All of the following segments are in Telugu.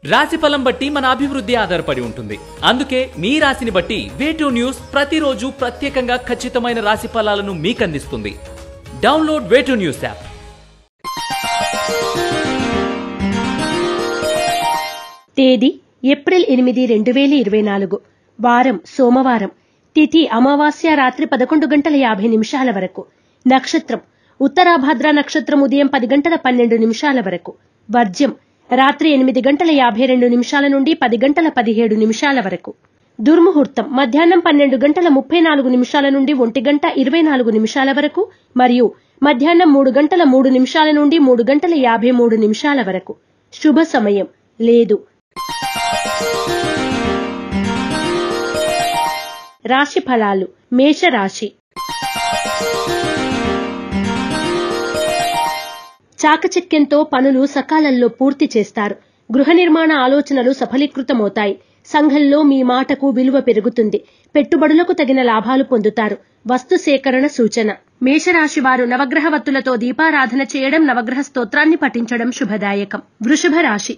రాశిఫలం బట్టి మన అభివృద్ధి ఆధారపడి ఉంటుంది. అందుకే మీ రాశిని బట్టి వే2 న్యూస్ ప్రతిరోజు ప్రత్యేకంగా ఖచ్చితమైన రాశి ఫలాలను మీకు అందిస్తుంది. Download way two news app. తేదీ ఏప్రిల్ 8, 2024. వారం సోమవారం. తిథి అమావాస్య రాత్రి 11:50 వరకు. నక్షత్రం ఉత్తరాభాద్ర నక్షత్రం ఉదయం 10:12 వరకు. వర్జ్యం రాత్రి 8:52 నుండి 10:17 వరకు. దుర్ముహూర్తం మధ్యాహ్నం 12:34 నుండి 1:24 వరకు మరియు మధ్యాహ్నం 3:03 నుండి 3:53 వరకు. శుభ సమయం లేదు. రాశి ఫలాలు. మేషరాశి. చాకచక్యంతో పనులు సకాలంలో పూర్తి చేస్తారు. గృహ నిర్మాణ ఆలోచనలు సఫలీకృతమవుతాయి. సంఘంలో మీ మాటకు విలువ పెరుగుతుంది. పెట్టుబడులకు తగిన లాభాలు పొందుతారు. వస్తు సేకరణ సూచన. మేషరాశి వారు నవగ్రహ వత్తులతో దీపారాధన చేయడం, నవగ్రహ స్తోత్రాన్ని పఠించడం శుభదాయకం. వృషభ రాశి.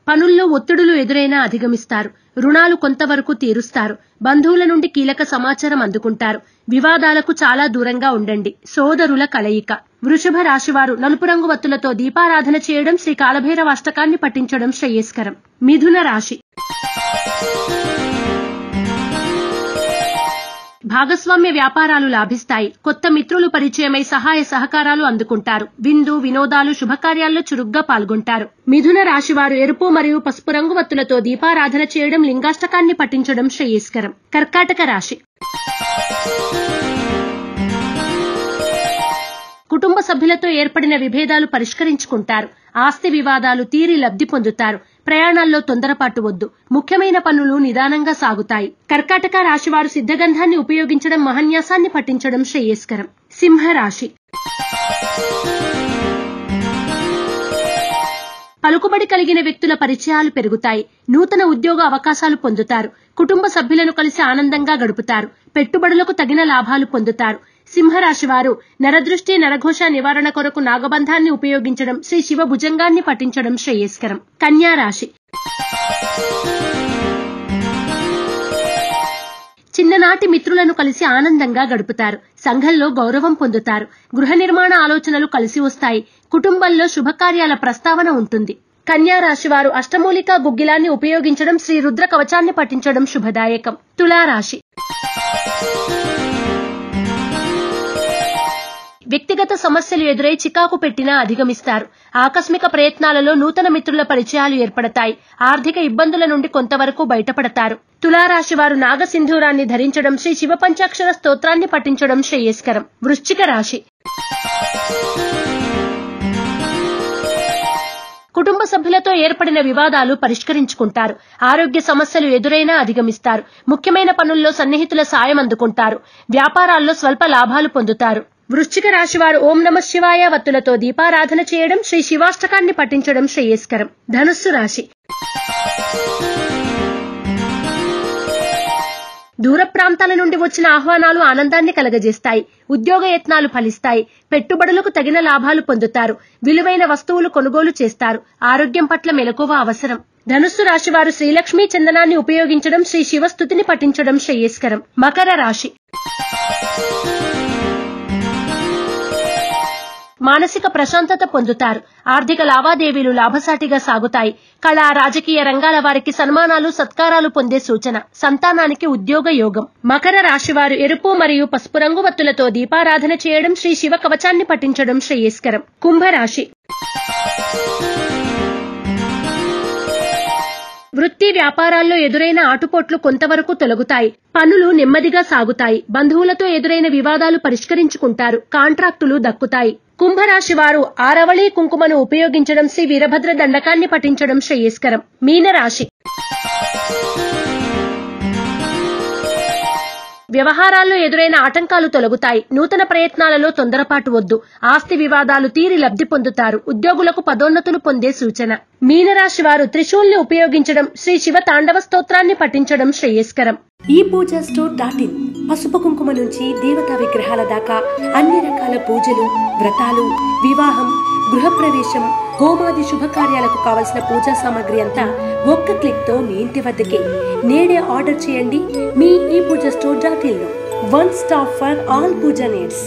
పనుల్లో ఒత్తిడులు ఎదురైనా అధిగమిస్తారు. రుణాలు కొంతవరకు తీరుస్తారు. బంధువుల నుండి కీలక సమాచారం అందుకుంటారు. వివాదాలకు చాలా దూరంగా ఉండండి. సోదరుల కలయిక. వృషభ రాశివారు నలుపు రంగు వత్తులతో దీపారాధన చేయడం, శ్రీ కాలభైరవ అష్టకాన్ని పఠించడం శ్రేయస్కరం. మిథున రాశి. భాగస్వామ్య వ్యాపారాలు లాభిస్తాయి. కొత్త మిత్రులు పరిచయమై సహాయ సహకారాలు అందుకుంటారు. విందు వినోదాలు శుభకార్యాల్లో చురుగ్గా పాల్గొంటారు. మిథున రాశివారు ఎరుపు మరియు పసుపు రంగు వత్తులతో దీపారాధన చేయడం, లింగాష్టకాన్ని పఠించడం శ్రేయస్కరం. కర్కాటక రాశి. కుటుంబ సభ్యులతో ఏర్పడిన విభేదాలు పరిష్కరించుకుంటారు. ఆస్తి వివాదాలు తీరి లబ్ధి పొందుతారు. ప్రయాణాల్లో తొందరపాటు వద్దు. ముఖ్యమైన పనులు నిదానంగా సాగుతాయి. కర్కాటక రాశివారు సిద్ధగంధాన్ని ఉపయోగించడం, మహాన్యాసాన్ని పఠించడం శ్రేయస్కరం. సింహరాశి. పలుకుబడి కలిగిన వ్యక్తుల పరిచయాలు పెరుగుతాయి. నూతన ఉద్యోగ అవకాశాలు పొందుతారు. కుటుంబ సభ్యులను కలిసి ఆనందంగా గడుపుతారు. పెట్టుబడులకు తగిన లాభాలు పొందుతారు. సింహరాశి వారు నరదృష్టి నరఘోష నివారణ కొరకు నాగబంధాన్ని ఉపయోగించడం, శ్రీ శివ భుజంగాన్ని పఠించడం శ్రేయస్కరం. కన్యా రాశి. చిన్ననాటి మిత్రులను కలిసి ఆనందంగా గడుపుతారు. సంఘంలో గౌరవం పొందుతారు. గృహ నిర్మాణ ఆలోచనలు కలిసి వస్తాయి. కుటుంబంలో శుభకార్యాల ప్రస్తావన ఉంటుంది. కన్యా రాశి వారు అష్టమూలికా గుగ్గిలాన్ని ఉపయోగించడం, శ్రీ రుద్ర కవచాన్ని పఠించడం శుభదాయకం. తులారాశి. వ్యక్తిగత సమస్యలు ఎదురై చికాకు పెట్టినా అధిగమిస్తారు. ఆకస్మిక ప్రయత్నాలలో నూతన మిత్రుల పరిచయాలు ఏర్పడతాయి. ఆర్థిక ఇబ్బందుల నుండి కొంతవరకు బయటపడతారు. తులారాశి వారు నాగసింధూరాన్ని ధరించడం, శ్రీ శివ పంచాక్షర స్తోత్రాన్ని పఠించడం శ్రేయస్కరం. వృశ్చిక రాశి. కుటుంబ సభ్యులతో ఏర్పడిన వివాదాలు పరిష్కరించుకుంటారు. ఆరోగ్య సమస్యలు ఎదురైనా అధిగమిస్తారు. ముఖ్యమైన పనుల్లో సన్నిహితుల సాయం అందుకుంటారు. వ్యాపారాల్లో స్వల్ప లాభాలు పొందుతారు. వృశ్చిక రాశి వారు ఓం నమ శివాయ వత్తులతో దీపారాధన చేయడం, శ్రీ శివాష్టకాన్ని పఠించడం శ్రేయస్కరం. ధనుస్సు రాశి. దూర ప్రాంతాల నుండి వచ్చిన ఆహ్వానాలు ఆనందాన్ని కలగజేస్తాయి. ఉద్యోగ యత్నాలు ఫలిస్తాయి. పెట్టుబడులకు తగిన లాభాలు పొందుతారు. విలువైన వస్తువులు కొనుగోలు చేస్తారు. ఆరోగ్యం పట్ల మెలకువ అవసరం. ధనుస్సు రాశి వారు శ్రీలక్ష్మీ చందనాన్ని ఉపయోగించడం, శ్రీ శివస్తుతిని పఠించడం శ్రేయస్కరం. మకర రాశి. మానసిక ప్రశాంతత పొందుతారు. ఆర్థిక లావాదేవీలు లాభసాటిగా సాగుతాయి. కళా రాజకీయ రంగాల వారికి సన్మానాలు సత్కారాలు పొందే సూచన. సంతానానికి ఉద్యోగ యోగం. మకర రాశివారు ఎరుపు మరియు పసుపు రంగు వత్తులతో దీపారాధన చేయడం, శ్రీ శివ కవచాన్ని పఠించడం శ్రేయస్కరం. కుంభరాశి. వృత్తి వ్యాపారాల్లో ఎదురైన ఆటుపోట్లు కొంతవరకు తొలగుతాయి. పనులు నెమ్మదిగా సాగుతాయి. బంధువులతో ఎదురైన వివాదాలు పరిష్కరించుకుంటారు. కాంట్రాక్టులు దక్కుతాయి. కుంభరాశి వారు ఆరవళి కుంకుమను ఉపయోగించడం, శ్రీ వీరభద్ర దండకాన్ని పఠించడం శ్రేయస్కరం. మీనరాశి. వ్యవహారాల్లో ఎదురైన ఆటంకాలు తొలగుతాయి. నూతన ప్రయత్నాలలో తొందరపాటు వద్దు. ఆస్తి వివాదాలు తీరి లబ్ధి పొందుతారు. ఉద్యోగులకు పదోన్నతులు పొందే సూచన. మీనరాశి వారు త్రిశూల్ని ఉపయోగించడం, శ్రీ శివ తాండవ స్తోత్రాన్ని పఠించడం శ్రేయస్కరం. ePoojaStore.in పసుపు కుంకుమ నుంచి దేవతా విగ్రహాల దాకా అన్ని రకాల పూజలు, వ్రతాలు, వివాహం, గృహప్రవేశం, హోమాది శుభకార్యాలకు కావలసిన పూజా సామాగ్రి అంతా ఒక్క క్లిక్ తో మీ ఇంటి వద్దకే. నేడే ఆర్డర్ చేయండి మీ ePoojaStore.in లో. One stop for all pooja needs.